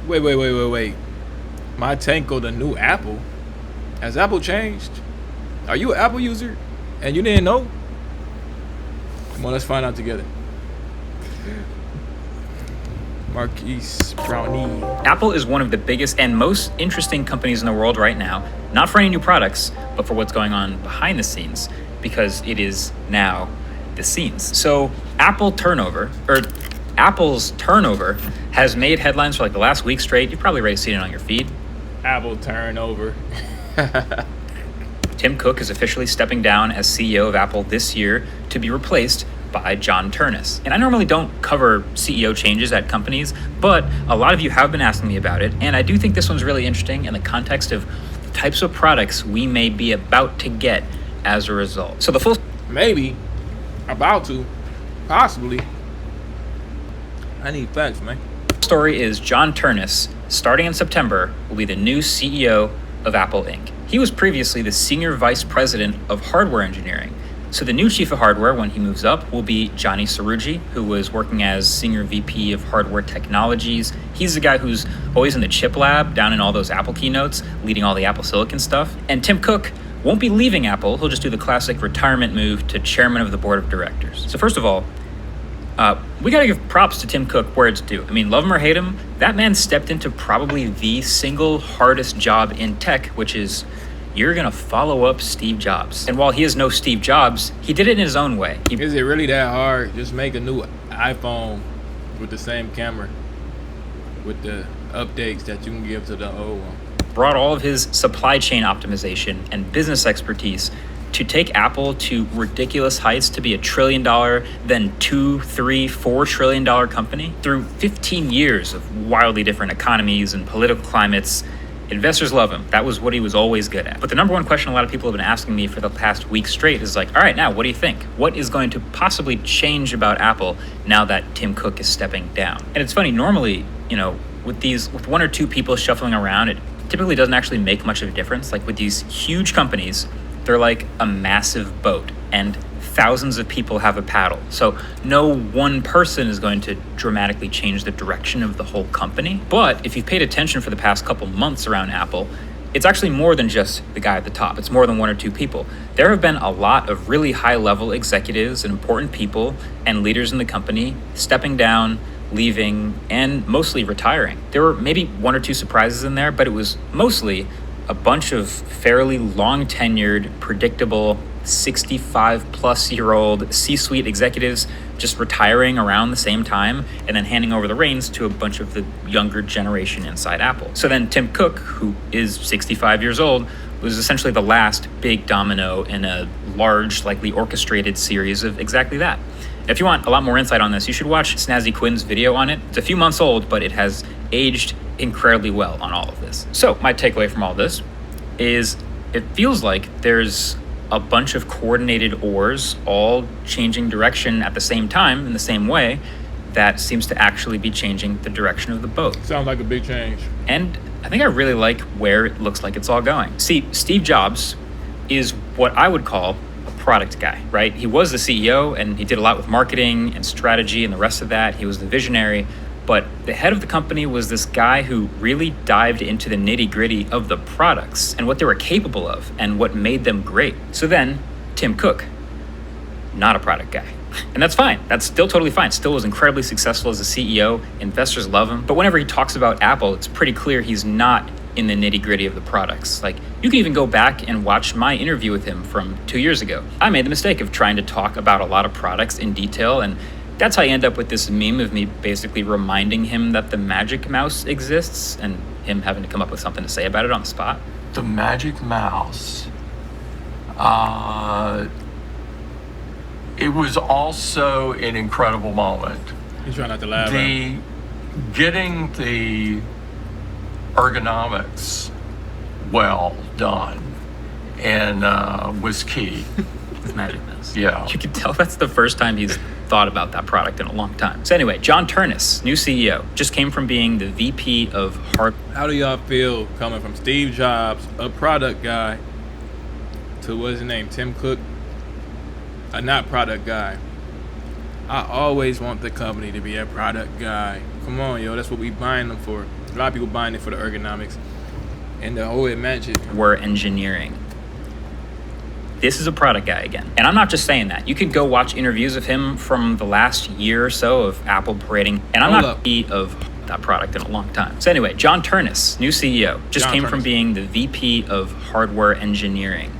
Wait. My Tanko, the new Apple. Has Apple changed? Are you an Apple user and you didn't know? Come on, let's find out together. Marques Brownlee. Apple is one of the biggest and most interesting companies in the world right now, not for any new products, but for what's going on behind the scenes, because it is now the scenes. So Apple's turnover has made headlines for like the last week straight. You've probably already seen it on your feed. Apple turnover. Tim Cook is officially stepping down as CEO of Apple this year to be replaced by John Ternus. And I normally don't cover CEO changes at companies, but a lot of you have been asking me about it, and I do think this one's really interesting in the context of the types of products we may be about to get as a result. So the full possibly. I need facts, man. story is John Ternus, starting in September, will be the new CEO of Apple Inc. He was previously the Senior Vice President of Hardware Engineering. So the new Chief of Hardware, when he moves up, will be Johnny Sarugi, who was working as Senior VP of Hardware Technologies. He's the guy who's always in the chip lab, down in all those Apple keynotes, leading all the Apple Silicon stuff. And Tim Cook won't be leaving Apple. He'll just do the classic retirement move to Chairman of the Board of Directors. So first of all, we gotta give props to Tim Cook where it's due. I mean, love him or hate him, that man stepped into probably the single hardest job in tech, which is you're gonna follow up Steve Jobs. And while he is no Steve Jobs, he did it in his own way. Is it really that hard? Just make a new iPhone with the same camera, with the updates that you can give to the old one. Brought all of his supply chain optimization and business expertise to take Apple to ridiculous heights to be $1 trillion, then $2, $3, $4 trillion company. Through 15 years of wildly different economies and political climates, investors love him. That was what he was always good at. But the number one question a lot of people have been asking me for the past week straight is like, all right, now what do you think? What is going to possibly change about Apple now that Tim Cook is stepping down? And it's funny, normally, with one or two people shuffling around, it typically doesn't actually make much of a difference. Like with these huge companies, they're like a massive boat and thousands of people have a paddle. So no one person is going to dramatically change the direction of the whole company. But if you've paid attention for the past couple months around Apple, it's actually more than just the guy at the top. It's more than one or two people. There have been a lot of really high-level executives and important people and leaders in the company stepping down, leaving, and mostly retiring. There were maybe one or two surprises in there, but it was mostly a bunch of fairly long-tenured, predictable, 65-plus-year-old C-suite executives just retiring around the same time and then handing over the reins to a bunch of the younger generation inside Apple. So then Tim Cook, who is 65 years old, was essentially the last big domino in a large, likely orchestrated series of exactly that. If you want a lot more insight on this, you should watch Snazzy Quinn's video on it. It's a few months old, but it has aged incredibly well on all of this. So my takeaway from all this is it feels like there's a bunch of coordinated oars all changing direction at the same time in the same way that seems to actually be changing the direction of the boat. Sounds like a big change. And I think I really like where it looks like it's all going. See, Steve Jobs is what I would call a product guy, right? He was the CEO and he did a lot with marketing and strategy and the rest of that. He was the visionary. But the head of the company was this guy who really dived into the nitty-gritty of the products and what they were capable of and what made them great. So then, Tim Cook, not a product guy. And that's fine. That's still totally fine. Still was incredibly successful as a CEO. Investors love him. But whenever he talks about Apple, it's pretty clear he's not in the nitty-gritty of the products. Like, you can even go back and watch my interview with him from 2 years ago. I made the mistake of trying to talk about a lot of products in detail, and that's how you end up with this meme of me basically reminding him that the Magic Mouse exists and him having to come up with something to say about it on the spot. The Magic Mouse. It was also an incredible moment. You trying not to laugh? Getting the ergonomics well done and was key. With Magic Mouse. Yeah. You can tell that's the first time he's thought about that product in a long time. So anyway, John Ternus, new CEO, just came from being the VP of Hardware. How do y'all feel coming from Steve Jobs, a product guy, to what's his name, Tim Cook, a not product guy? I always want the company to be a product guy. Come on, yo, that's what we buying them for. A lot of people buying it for the ergonomics and the whole magic. We're engineering. This is a product guy again. And I'm not just saying that. You could go watch interviews of him from the last year or so of Apple parading. And I'm not of that product in a long time. So anyway, John Ternus, new CEO, just came from being the VP of hardware engineering.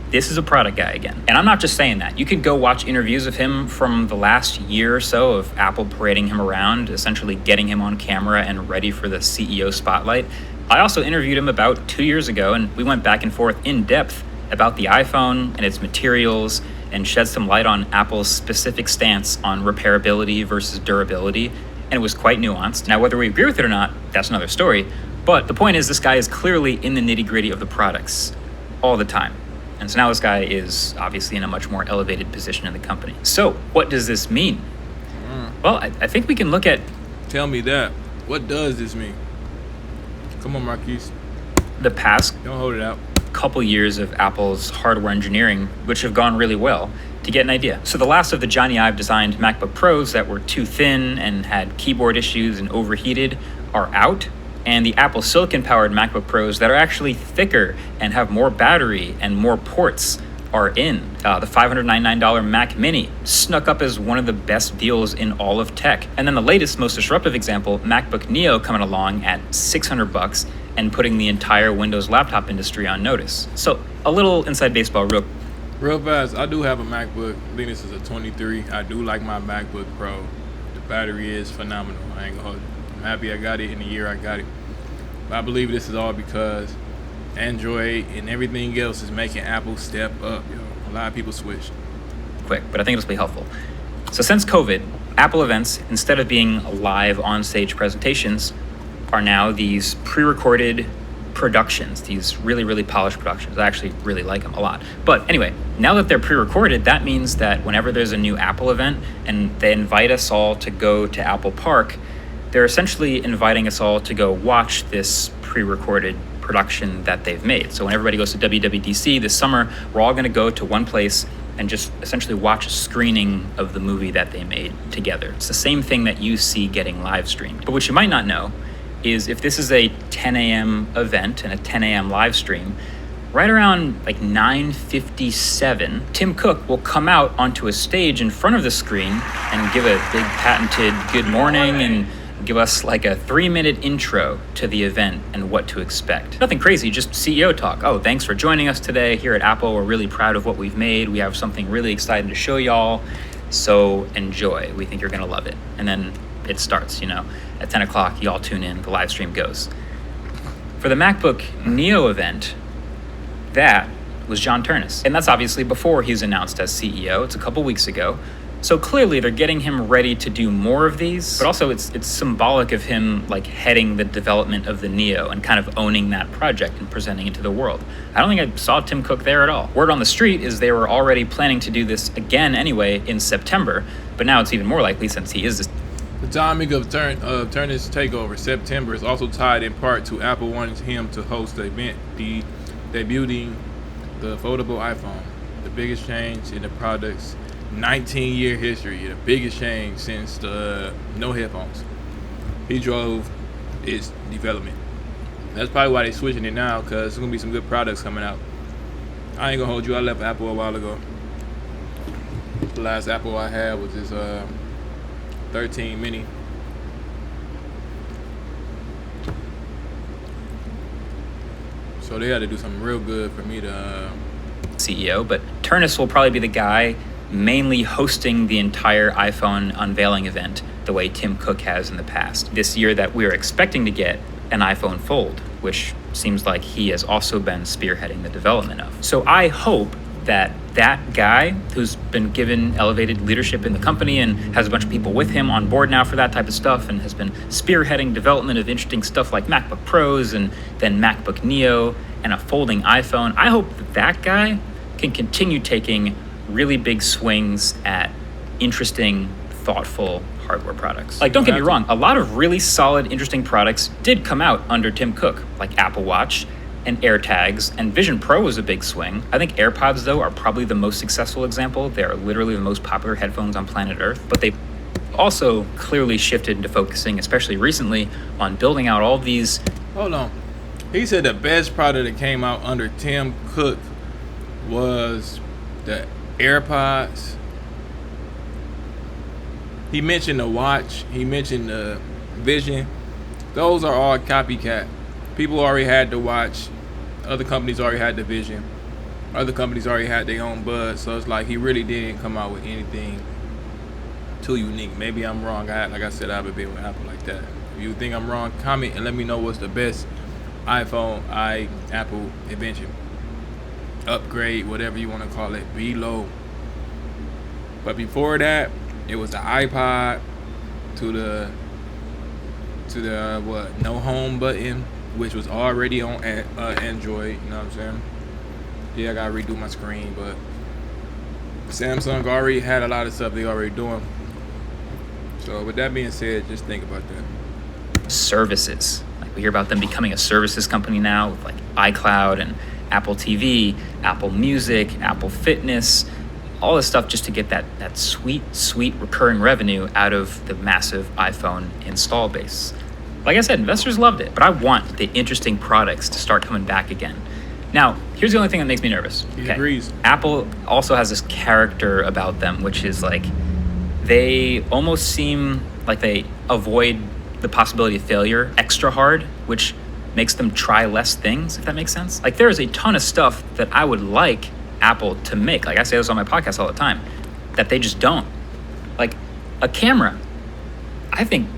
This is a product guy again. And I'm not just saying that. You could go watch interviews of him from the last year or so of Apple parading him around, essentially getting him on camera and ready for the CEO spotlight. I also interviewed him about 2 years ago, and we went back and forth in depth about the iPhone and its materials and shed some light on Apple's specific stance on repairability versus durability. And it was quite nuanced. Now, whether we agree with it or not, that's another story. But the point is, this guy is clearly in the nitty-gritty of the products all the time. And so now this guy is obviously in a much more elevated position in the company. So what does this mean? Well, I think we can look at... Tell me that. What does this mean? Come on, Marques. The past... Don't hold it out. Couple years of Apple's hardware engineering, which have gone really well, to get an idea. So the last of the Johnny Ive designed MacBook Pros that were too thin and had keyboard issues and overheated are out. And the Apple Silicon powered MacBook Pros that are actually thicker and have more battery and more ports are in. The $599 Mac Mini snuck up as one of the best deals in all of tech. And then the latest, most disruptive example, MacBook Neo, coming along at $600 and putting the entire Windows laptop industry on notice. So a little inside baseball real fast. I do have a MacBook. I think this is a 23. I do like my MacBook Pro. The battery is phenomenal. I ain't gonna hold it. I'm happy I got it in the year I got it. But I believe this is all because Android and everything else is making Apple step up. A lot of people switched. Quick, but I think it'll be helpful. So since COVID, Apple events, instead of being live on-stage presentations, are now these pre-recorded productions, these really, really polished productions. I actually really like them a lot. But anyway, now that they're pre-recorded, that means that whenever there's a new Apple event and they invite us all to go to Apple Park, they're essentially inviting us all to go watch this pre-recorded production that they've made. So when everybody goes to WWDC this summer, we're all gonna go to one place and just essentially watch a screening of the movie that they made together. It's the same thing that you see getting live streamed. But what you might not know is if this is a 10 a.m. event and a 10 a.m. live stream, right around like 9:57, Tim Cook will come out onto a stage in front of the screen and give a big patented good morning and give us like a 3-minute intro to the event and what to expect. Nothing crazy, just CEO talk. Oh, thanks for joining us today here at Apple. We're really proud of what we've made. We have something really exciting to show y'all. So enjoy. We think you're gonna love it. And then it starts, at 10 o'clock, y'all tune in, the live stream goes. For the MacBook Neo event, that was John Ternus. And that's obviously before he was announced as CEO. It's a couple weeks ago. So clearly they're getting him ready to do more of these, but also it's symbolic of him like heading the development of the Neo and kind of owning that project and presenting it to the world. I don't think I saw Tim Cook there at all. Word on the street is they were already planning to do this again anyway in September, but now it's even more likely since he is this. The timing of Ternus' takeover, September, is also tied in part to Apple wanting him to host the event, debuting the foldable iPhone, the biggest change in the product's 19-year history, the biggest change since the no headphones. He drove its development. That's probably why they're switching it now, because there's going to be some good products coming out. I ain't going to hold you. I left Apple a while ago. The last Apple I had was this 13 mini. So they had to do something real good for me to CEO, but Ternus will probably be the guy mainly hosting the entire iPhone unveiling event the way Tim Cook has in the past. This year that we're expecting to get an iPhone Fold, which seems like he has also been spearheading the development of. So I hope that that guy who's been given elevated leadership in the company and has a bunch of people with him on board now for that type of stuff and has been spearheading development of interesting stuff like MacBook Pros and then MacBook Neo and a folding iPhone, I hope that that guy can continue taking really big swings at interesting, thoughtful hardware products. Like, don't get me wrong, a lot of really solid, interesting products did come out under Tim Cook, like Apple Watch and AirTags, and Vision Pro was a big swing. I think AirPods, though, are probably the most successful example. They are literally the most popular headphones on planet Earth, but they also clearly shifted into focusing, especially recently, on building out all these. Hold on. He said the best product that came out under Tim Cook was the AirPods. He mentioned the watch. He mentioned the Vision. Those are all copycat. People already had the watch. Other companies already had the Vision. Other companies already had their own buzz. So it's like he really didn't come out with anything too unique. Maybe I'm wrong. Like I said, I haven't been with Apple like that. If you think I'm wrong, comment and let me know what's the best Apple invention. Upgrade, whatever you want to call it. Be low. But before that, it was the iPod to the no home button, which was already on Android. You know what I'm saying? Yeah, I gotta redo my screen, but Samsung already had a lot of stuff they already doing. So with that being said, just think about that. Services. Like we hear about them becoming a services company now with like iCloud and Apple TV, Apple Music, Apple Fitness, all this stuff just to get that sweet recurring revenue out of the massive iPhone install base. Like I said, investors loved it, but I want the interesting products to start coming back again. Now, here's the only thing that makes me nervous. He agrees. Apple also has this character about them, which is like they almost seem like they avoid the possibility of failure extra hard, which makes them try less things, if that makes sense. Like there is a ton of stuff that I would like Apple to make. Like I say this on my podcast all the time, that they just don't. Like a camera. I think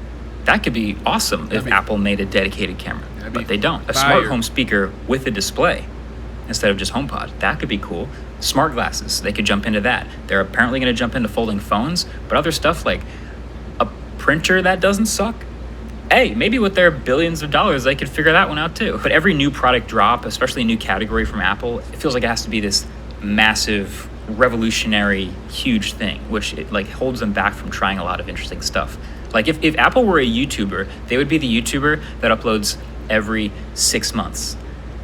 that could be awesome if Apple made a dedicated camera, but they don't. A smart home speaker with a display instead of just HomePod. That could be cool. Smart glasses, they could jump into that. They're apparently going to jump into folding phones, but other stuff like a printer that doesn't suck. Hey, maybe with their billions of dollars, they could figure that one out too. But every new product drop, especially a new category from Apple, it feels like it has to be this massive, revolutionary, huge thing, which it like holds them back from trying a lot of interesting stuff. Like if Apple were a YouTuber, they would be the YouTuber that uploads every 6 months,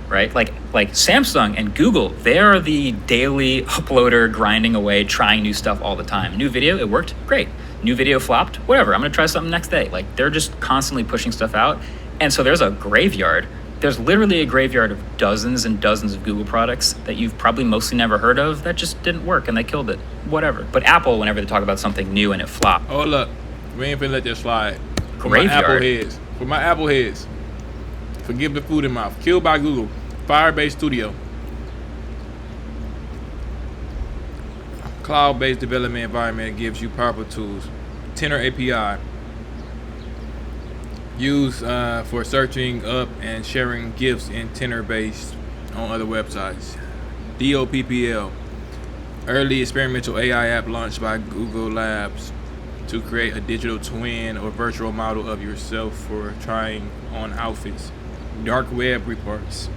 right? Like Samsung and Google, they are the daily uploader grinding away, trying new stuff all the time. New video, it worked, great. New video flopped, whatever, I'm gonna try something next day. Like they're just constantly pushing stuff out. And so there's a graveyard. There's literally a graveyard of dozens and dozens of Google products that you've probably mostly never heard of that just didn't work and they killed it, whatever. But Apple, whenever they talk about something new and it flopped. Oh look, we ain't finna let that slide. Graveyard. For my Apple heads. Forgive the food in mouth. Killed by Google. Firebase Studio. Cloud-based development environment gives you powerful tools. Tenor API. Used for searching up and sharing GIFs in Tenor based on other websites. DOPPL. Early experimental AI app launched by Google Labs to create a digital twin or virtual model of yourself for trying on outfits. Dark web reports.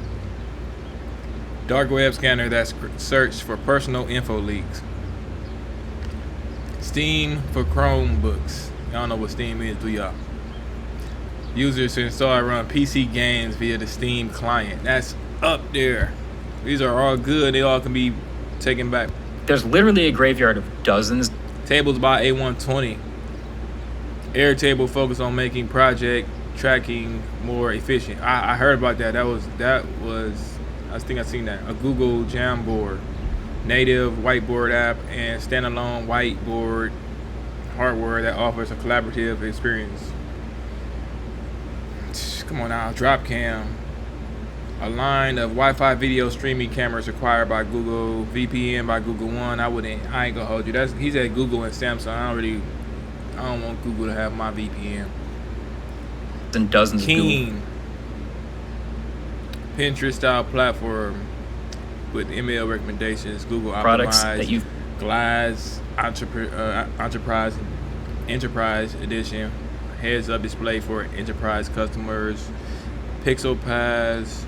Dark web scanner that's searched for personal info leaks. Steam for Chromebooks. Y'all know what Steam is, do y'all? Users to install and run PC games via the Steam client. That's up there. These are all good. They all can be taken back. There's literally a graveyard of dozens. Tables by A120. Airtable focused on making project tracking more efficient. I heard about that. That was I think I seen that. A Google Jamboard, native whiteboard app, and standalone whiteboard hardware that offers a collaborative experience. Come on now, Dropcam. A line of Wi-Fi video streaming cameras acquired by Google, VPN by Google One. I ain't gonna hold you. He's at Google and Samsung. I don't want Google to have my VPN. And dozens of Keen. Pinterest style platform with email recommendations, Google products optimized, that you've Glass Enterprise Edition, heads up display for enterprise customers, Pixel Pass,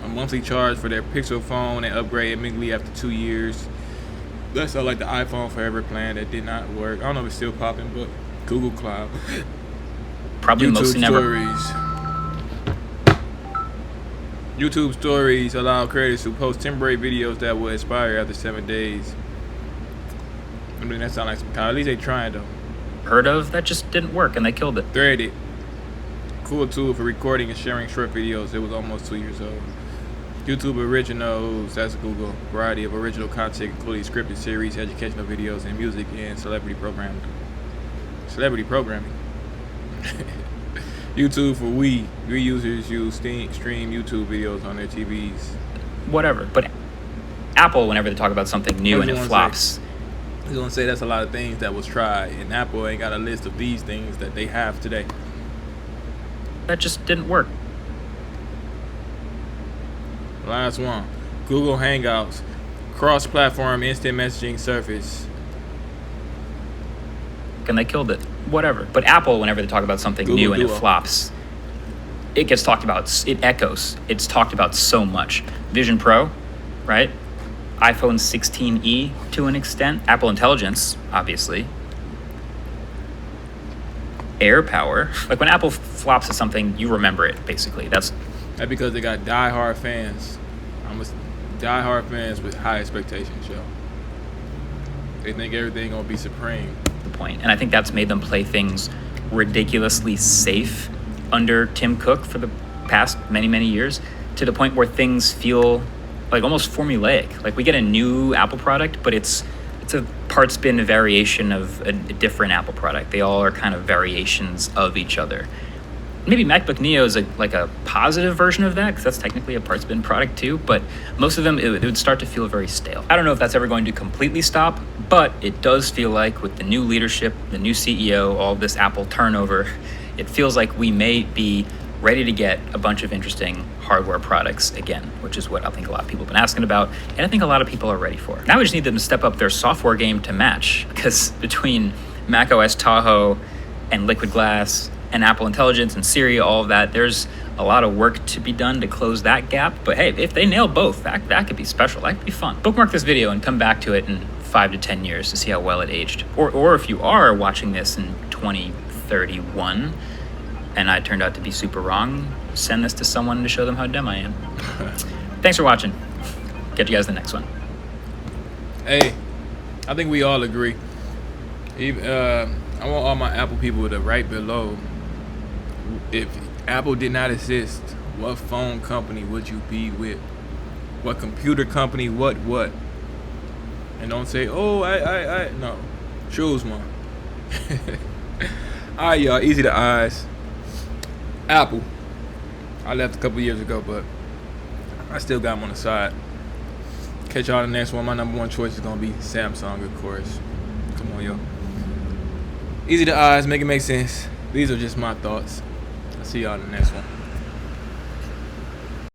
a monthly charge for their Pixel phone and upgrade immediately after 2 years. That's like the iPhone Forever plan that did not work. I don't know if it's still popping, but Google Cloud. probably YouTube mostly never. Stories. YouTube Stories allow creators to post temporary videos that will expire after 7 days. I mean, that sounds like some kind. At least they trying though. heard of that just didn't work, and they killed it. Threaded. Cool tool for recording and sharing short videos. It was almost 2 years old. YouTube Originals, that's Google. Variety of original content, including scripted series, educational videos, and music, and celebrity programming. YouTube for we users use stream YouTube videos on their TVs. Whatever. But Apple, whenever they talk about something new and it flops, He's gonna say that's a lot of things that was tried, and Apple ain't got a list of these things that they have today. that just didn't work. Last one. Google Hangouts, cross-platform instant messaging service. And they killed it. Whatever. But Apple, whenever they talk about something Google new and Duo. it flops, it gets talked about. It echoes. It's talked about so much. Vision Pro, right? iPhone 16e to an extent. Apple Intelligence, obviously. Air Power. Like when Apple flops at something, you remember it, basically. That's Because they got diehard fans. Diehard fans with high expectations, yo. They think everything gonna be supreme. the point. And I think that's made them play things ridiculously safe under Tim Cook for the past many, many years, to the point where things feel like almost formulaic. Like we get a new Apple product, but it's a parts bin variation of a different Apple product. They all are kind of variations of each other. Maybe MacBook Neo is like a positive version of that, because that's technically a parts bin product too, but most of them, it would start to feel very stale. I don't know if that's ever going to completely stop, but it does feel like with the new leadership, the new CEO, all this Apple turnover, it feels like we may be ready to get a bunch of interesting hardware products again, which is what I think a lot of people have been asking about, and I think a lot of people are ready for. Now we just need them to step up their software game to match, because between macOS Tahoe and Liquid Glass and Apple Intelligence and Siri, all of that, there's a lot of work to be done to close that gap. But hey, if they nail both, that could be special. That could be fun. Bookmark this video and come back to it in 5 to 10 years to see how well it aged. Or if you are watching this in 2031 and I turned out to be super wrong, send this to someone to show them how dumb I am. Thanks for watching. Catch you guys in the next one. Hey, I think we all agree. I want all my Apple people to write below. If Apple did not exist, what phone company would you be with? What computer company? What? And don't say, oh, I. No. Choose one. All right, y'all. Easy to eyes. Apple. I left a couple years ago, but I still got them on the side. Catch y'all in the next one. My number one choice is going to be Samsung, of course. Come on, yo. Easy to eyes. Make it make sense. These are just my thoughts. I'll see y'all in the next one.